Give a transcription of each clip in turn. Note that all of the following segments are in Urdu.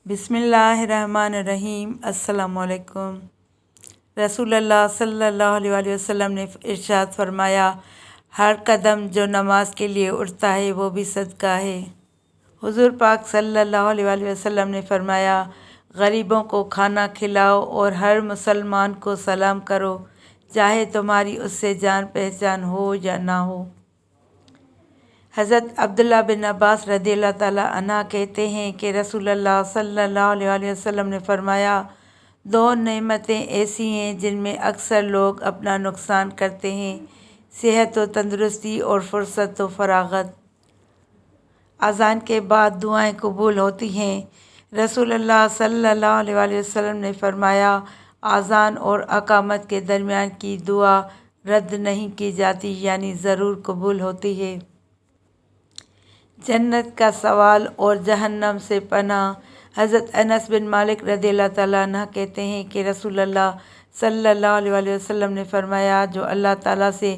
بسم اللہ الرحمن الرحیم۔ السلام علیکم۔ رسول اللہ صلی اللہ علیہ وسلم نے ارشاد فرمایا، ہر قدم جو نماز کے لیے اٹھتا ہے وہ بھی صدقہ ہے۔ حضور پاک صلی اللہ علیہ وسلم نے فرمایا، غریبوں کو کھانا کھلاؤ اور ہر مسلمان کو سلام کرو، چاہے تمہاری اس سے جان پہچان ہو یا نہ ہو۔ حضرت عبداللہ بن عباس رضی اللہ تعالیٰ عنہ کہتے ہیں کہ رسول اللہ صلی اللہ علیہ وسلم نے فرمایا، دو نعمتیں ایسی ہیں جن میں اکثر لوگ اپنا نقصان کرتے ہیں، صحت و تندرستی اور فرصت و فراغت۔ اذان کے بعد دعائیں قبول ہوتی ہیں۔ رسول اللہ صلی اللہ علیہ وسلم نے فرمایا، اذان اور اقامت کے درمیان کی دعا رد نہیں کی جاتی، یعنی ضرور قبول ہوتی ہے۔ جنت کا سوال اور جہنم سے پناہ۔ حضرت انس بن مالک رضی اللہ تعالیٰ عنہ کہتے ہیں کہ رسول اللہ صلی اللہ علیہ وسلم نے فرمایا، جو اللہ تعالیٰ سے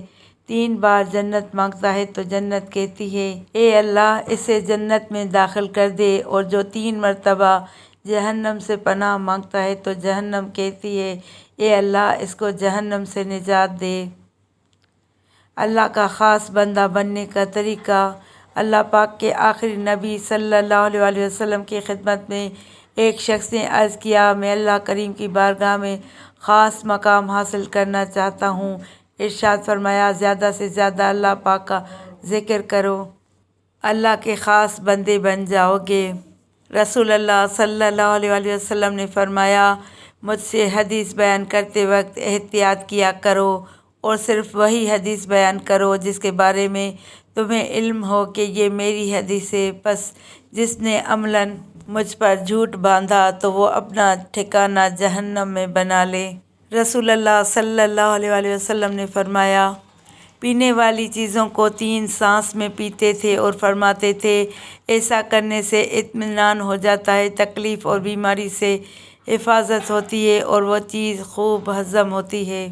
3 بار جنت مانگتا ہے تو جنت کہتی ہے، اے اللہ اسے جنت میں داخل کر دے، اور جو 3 مرتبہ جہنم سے پناہ مانگتا ہے تو جہنم کہتی ہے، اے اللہ اس کو جہنم سے نجات دے۔ اللہ کا خاص بندہ بننے کا طریقہ۔ اللہ پاک کے آخری نبی صلی اللہ علیہ وسلم کی خدمت میں ایک شخص نے عرض کیا، میں اللہ کریم کی بارگاہ میں خاص مقام حاصل کرنا چاہتا ہوں۔ ارشاد فرمایا، زیادہ سے زیادہ اللہ پاک کا ذکر کرو، اللہ کے خاص بندے بن جاؤ گے۔ رسول اللہ صلی اللہ علیہ وسلم نے فرمایا، مجھ سے حدیث بیان کرتے وقت احتیاط کیا کرو، اور صرف وہی حدیث بیان کرو جس کے بارے میں تمہیں علم ہو کہ یہ میری حدیث ہے، پس جس نے عملاً مجھ پر جھوٹ باندھا تو وہ اپنا ٹھکانہ جہنم میں بنا لے۔ رسول اللہ صلی اللہ علیہ وسلم نے فرمایا، پینے والی چیزوں کو 3 سانس میں پیتے تھے اور فرماتے تھے، ایسا کرنے سے اطمینان ہو جاتا ہے، تکلیف اور بیماری سے حفاظت ہوتی ہے اور وہ چیز خوب ہضم ہوتی ہے۔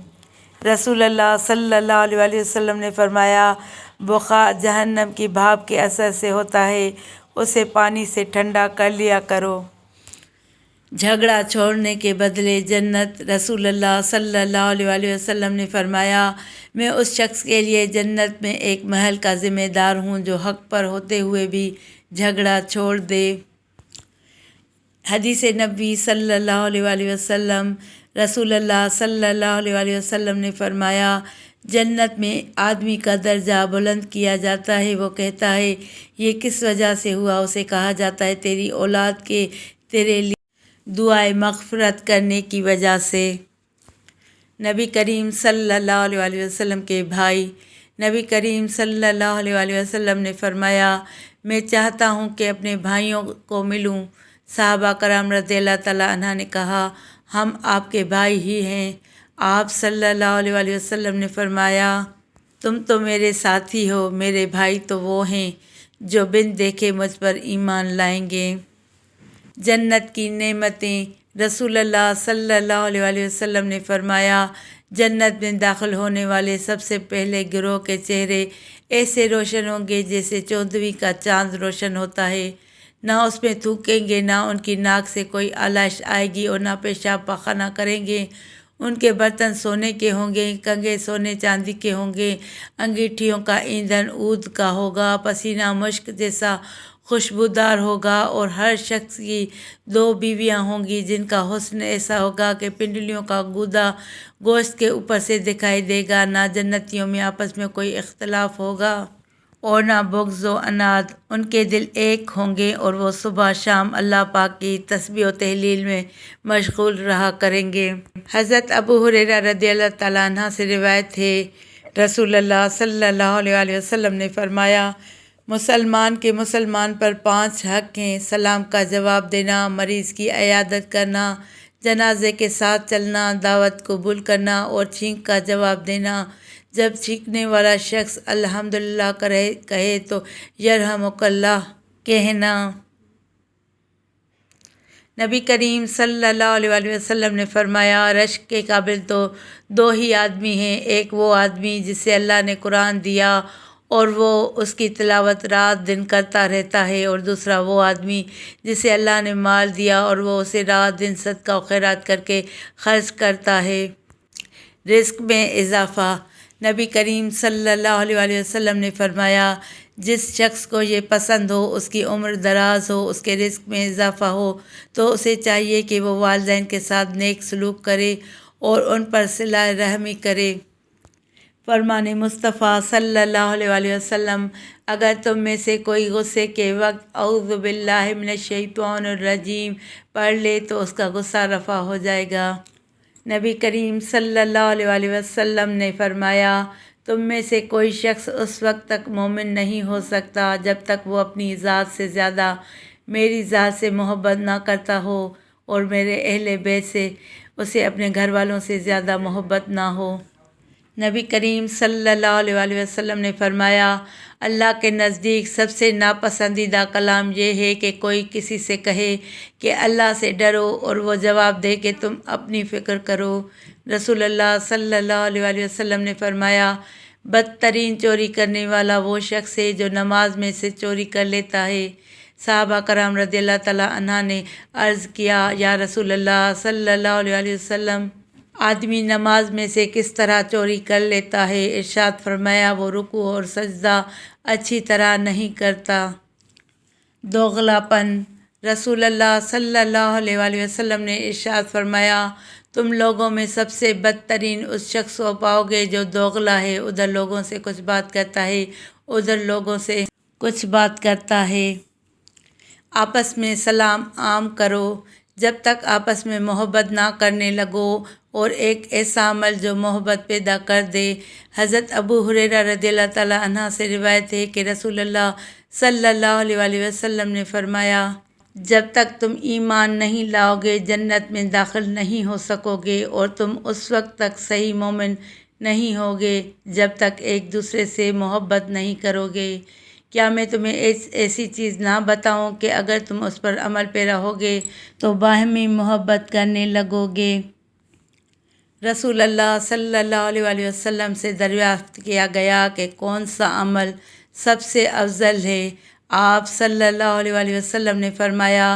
رسول اللہ صلی اللہ علیہ وسلم نے فرمایا، بخار جہنم کی بھاپ کے اثر سے ہوتا ہے، اسے پانی سے ٹھنڈا کر لیا کرو۔ جھگڑا چھوڑنے کے بدلے جنت۔ رسول اللہ صلی اللہ علیہ وسلم نے فرمایا، میں اس شخص کے لیے جنت میں ایک محل کا ذمہ دار ہوں جو حق پر ہوتے ہوئے بھی جھگڑا چھوڑ دے۔ حدیث نبوی صلی اللہ علیہ وسلم۔ رسول اللہ صلی اللہ علیہ وسلم نے فرمایا، جنت میں آدمی کا درجہ بلند کیا جاتا ہے، وہ کہتا ہے، یہ کس وجہ سے ہوا؟ اسے کہا جاتا ہے، تیری اولاد کے تیرے لیے دعائے مغفرت کرنے کی وجہ سے۔ نبی کریم صلی اللہ علیہ وسلم کے بھائی۔ نبی کریم صلی اللہ علیہ وسلم نے فرمایا، میں چاہتا ہوں کہ اپنے بھائیوں کو ملوں۔ صحابہ کرام رضی اللہ تعالیٰ عنہ نے کہا، ہم آپ کے بھائی ہی ہیں۔ آپ صلی اللہ علیہ وسلم نے فرمایا، تم تو میرے ساتھی ہو، میرے بھائی تو وہ ہیں جو بن دیکھے مجھ پر ایمان لائیں گے۔ جنت کی نعمتیں۔ رسول اللہ صلی اللہ علیہ وسلم نے فرمایا، جنت میں داخل ہونے والے سب سے پہلے گروہ کے چہرے ایسے روشن ہوں گے جیسے 14ویں کا چاند روشن ہوتا ہے، نہ اس میں تھوکیں گے، نہ ان کی ناک سے کوئی آلائش آئے گی، اور نہ پیشاب پاخانہ کریں گے۔ ان کے برتن سونے کے ہوں گے، کنگھے سونے چاندی کے ہوں گے، انگیٹھیوں کا ایندھن عود کا ہوگا، پسینہ مشک جیسا خوشبودار ہوگا، اور ہر شخص کی 2 بیویاں ہوں گی جن کا حسن ایسا ہوگا کہ پنڈلیوں کا گودا گوشت کے اوپر سے دکھائی دے گا۔ نہ جنتیوں میں آپس میں کوئی اختلاف ہوگا اور نہ بغض و عناد، ان کے دل ایک ہوں گے، اور وہ صبح شام اللہ پاک کی تسبیح و تہلیل میں مشغول رہا کریں گے۔ حضرت ابو ہریرہ رضی اللہ تعالیٰ عنہ سے روایت ہے، رسول اللہ صلی اللہ علیہ وسلم نے فرمایا، مسلمان کے مسلمان پر 5 حق ہیں: سلام کا جواب دینا، مریض کی عیادت کرنا، جنازے کے ساتھ چلنا، دعوت قبول کرنا، اور چھینک کا جواب دینا۔ جب چھینکنے والا شخص الحمدللہ کہے تو یرحمک اللہ کہنا۔ نبی کریم صلی اللہ علیہ وسلم نے فرمایا، رشک کے قابل تو 2 ہی آدمی ہیں، ایک وہ آدمی جسے اللہ نے قرآن دیا اور وہ اس کی تلاوت رات دن کرتا رہتا ہے، اور دوسرا وہ آدمی جسے اللہ نے مال دیا اور وہ اسے رات دن صدقہ و خیرات کر کے خرچ کرتا ہے۔ رزق میں اضافہ۔ نبی کریم صلی اللہ علیہ وآلہ وسلم نے فرمایا، جس شخص کو یہ پسند ہو اس کی عمر دراز ہو، اس کے رزق میں اضافہ ہو، تو اسے چاہیے کہ وہ والدین کے ساتھ نیک سلوک کرے اور ان پر صلہ رحمی کرے۔ فرمان مصطفیٰ صلی اللہ علیہ وآلہ وسلم، اگر تم میں سے کوئی غصے کے وقت اعوذ باللہ من الشیطان الرجیم پڑھ لے تو اس کا غصہ رفع ہو جائے گا۔ نبی کریم صلی اللہ علیہ وآلہ وسلم نے فرمایا، تم میں سے کوئی شخص اس وقت تک مومن نہیں ہو سکتا جب تک وہ اپنی ذات سے زیادہ میری ذات سے محبت نہ کرتا ہو اور میرے اہل بیت سے اسے اپنے گھر والوں سے زیادہ محبت نہ ہو۔ نبی کریم صلی اللہ علیہ وآلہ وسلم نے فرمایا، اللہ کے نزدیک سب سے ناپسندیدہ کلام یہ ہے کہ کوئی کسی سے کہے کہ اللہ سے ڈرو اور وہ جواب دے کہ تم اپنی فکر کرو۔ رسول اللہ صلی اللہ علیہ وآلہ وسلم نے فرمایا، بدترین چوری کرنے والا وہ شخص ہے جو نماز میں سے چوری کر لیتا ہے۔ صحابہ کرام رضی اللہ تعالیٰ عنہ نے عرض کیا، یا رسول اللہ صلی اللہ علیہ وآلہ وسلم، آدمی نماز میں سے کس طرح چوری کر لیتا ہے؟ ارشاد فرمایا، وہ رکوع اور سجدہ اچھی طرح نہیں کرتا۔ دوغلاپن۔ رسول اللہ صلی اللہ علیہ وآلہ وسلم نے ارشاد فرمایا، تم لوگوں میں سب سے بدترین اس شخص کو پاؤ گے جو دوغلا ہے، ادھر لوگوں سے کچھ بات کرتا ہے، ادھر لوگوں سے کچھ بات کرتا ہے۔ آپس میں سلام عام کرو۔ جب تک آپس میں محبت نہ کرنے لگو، اور ایک ایسا عمل جو محبت پیدا کر دے۔ حضرت ابو ہریرہ رضی اللہ تعالیٰ عنہ سے روایت ہے کہ رسول اللہ صلی اللہ علیہ وآلہ وسلم نے فرمایا، جب تک تم ایمان نہیں لاؤ گے جنت میں داخل نہیں ہو سکو گے، اور تم اس وقت تک صحیح مومن نہیں ہوگے جب تک ایک دوسرے سے محبت نہیں کرو گے۔ کیا میں تمہیں ایسی چیز نہ بتاؤں کہ اگر تم اس پر عمل پیرا ہوگے تو باہمی محبت کرنے لگو گے؟ رسول اللہ صلی اللہ علیہ وآلہ وسلم سے دریافت کیا گیا کہ کون سا عمل سب سے افضل ہے؟ آپ صلی اللہ علیہ وآلہ وسلم نے فرمایا،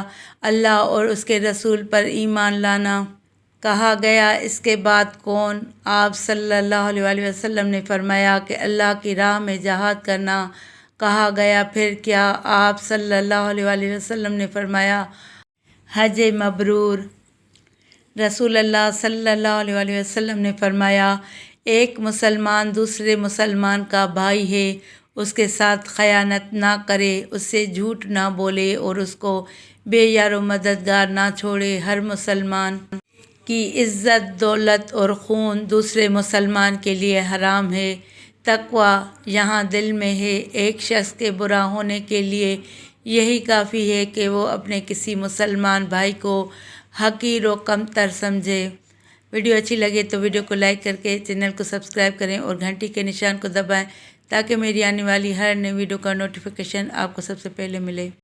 اللہ اور اس کے رسول پر ایمان لانا۔ کہا گیا، اس کے بعد کون؟ آپ صلی اللہ علیہ وآلہ وسلم نے فرمایا کہ اللہ کی راہ میں جہاد کرنا۔ کہا گیا، پھر کیا؟ آپ صلی اللہ علیہ وآلہ وسلم نے فرمایا، حج مبرور۔ رسول اللہ صلی اللہ علیہ وآلہ وسلم نے فرمایا، ایک مسلمان دوسرے مسلمان کا بھائی ہے، اس کے ساتھ خیانت نہ کرے، اس سے جھوٹ نہ بولے اور اس کو بے یار و مددگار نہ چھوڑے۔ ہر مسلمان کی عزت، دولت اور خون دوسرے مسلمان کے لیے حرام ہے۔ تقویٰ یہاں دل میں ہے۔ ایک شخص کے برا ہونے کے لیے یہی کافی ہے کہ وہ اپنے کسی مسلمان بھائی کو حقیر و کمتر سمجھے۔ ویڈیو اچھی لگے تو ویڈیو کو لائک کر کے چینل کو سبسکرائب کریں اور گھنٹی کے نشان کو دبائیں تاکہ میری آنے والی ہر نئی ویڈیو کا نوٹیفیکیشن آپ کو سب سے پہلے ملے۔